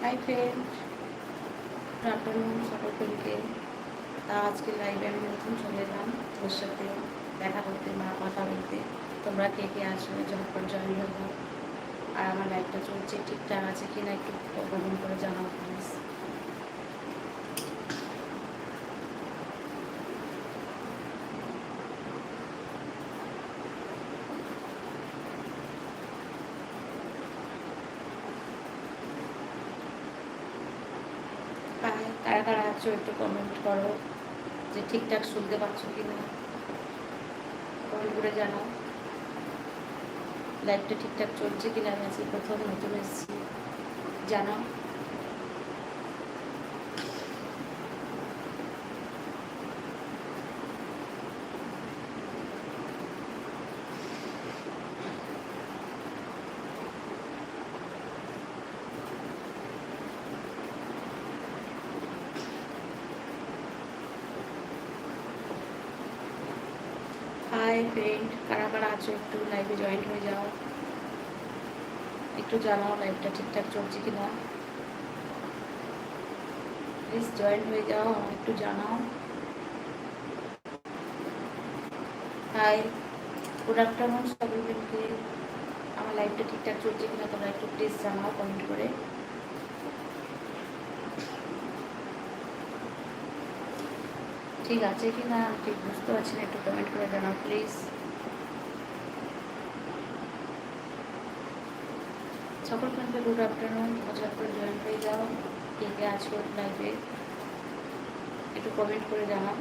Hi friend, good afternoon সকলকে। তা আজকে লাইভে আমি নতুন চলে এলাম ওর সাথে দেখা করতে বা কথা বলতে। তোমরা কে কে আসবে যখন জয়েন হবো, আর আমার লাইভটা চলছে ঠিকঠাক আছে কিনা একটু কমেন্ট করে জানাও প্লিজ। কারা কারা আছো একটু কমেন্ট করো যে ঠিকঠাক শুনতে পাচ্ছ কি না, কমেন্ট করে জানাও। লাইভটা ঠিকঠাক চলছে কিনা, আমি আজকে প্রথম নতুন এসেছি, জানাও। হাই ফ্রেন্ড, কারা কারা আছো একটু লাইভে জয়েন হয়ে যাও, একটু জানাও লাইভটা ঠিকঠাক চলছে কিনা। প্লিজ জয়েন হয়ে যাও, আমাকে একটু জানাও। হাই, গুড আফটারনুন সকলকে। আমার লাইভটা ঠিকঠাক চলছে কিনা তোমরা একটু প্লিজ জানাও কমেন্ট করে। ঠিক আছে কি না ঠিক বুঝতে পারছি না, একটু কমেন্ট করে জানাও প্লিজ। সকল ফ্রেন্ডকে গুড আফটারনুন, মজা করে জয়েন হয়ে যাও। কে কে আছো লাইভে একটু কমেন্ট করে জানাও।